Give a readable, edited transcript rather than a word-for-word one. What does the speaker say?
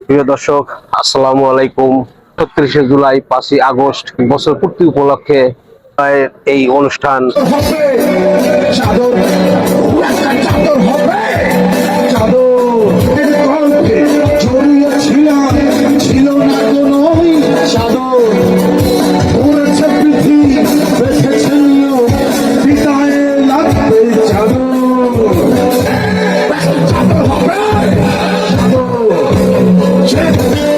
প্রিয় দর্শক, আসসালামু আলাইকুম। ৩৬শে জুলাই, ৫ই আগস্ট বছর পূর্তি উপলক্ষে এই অনুষ্ঠান। Check.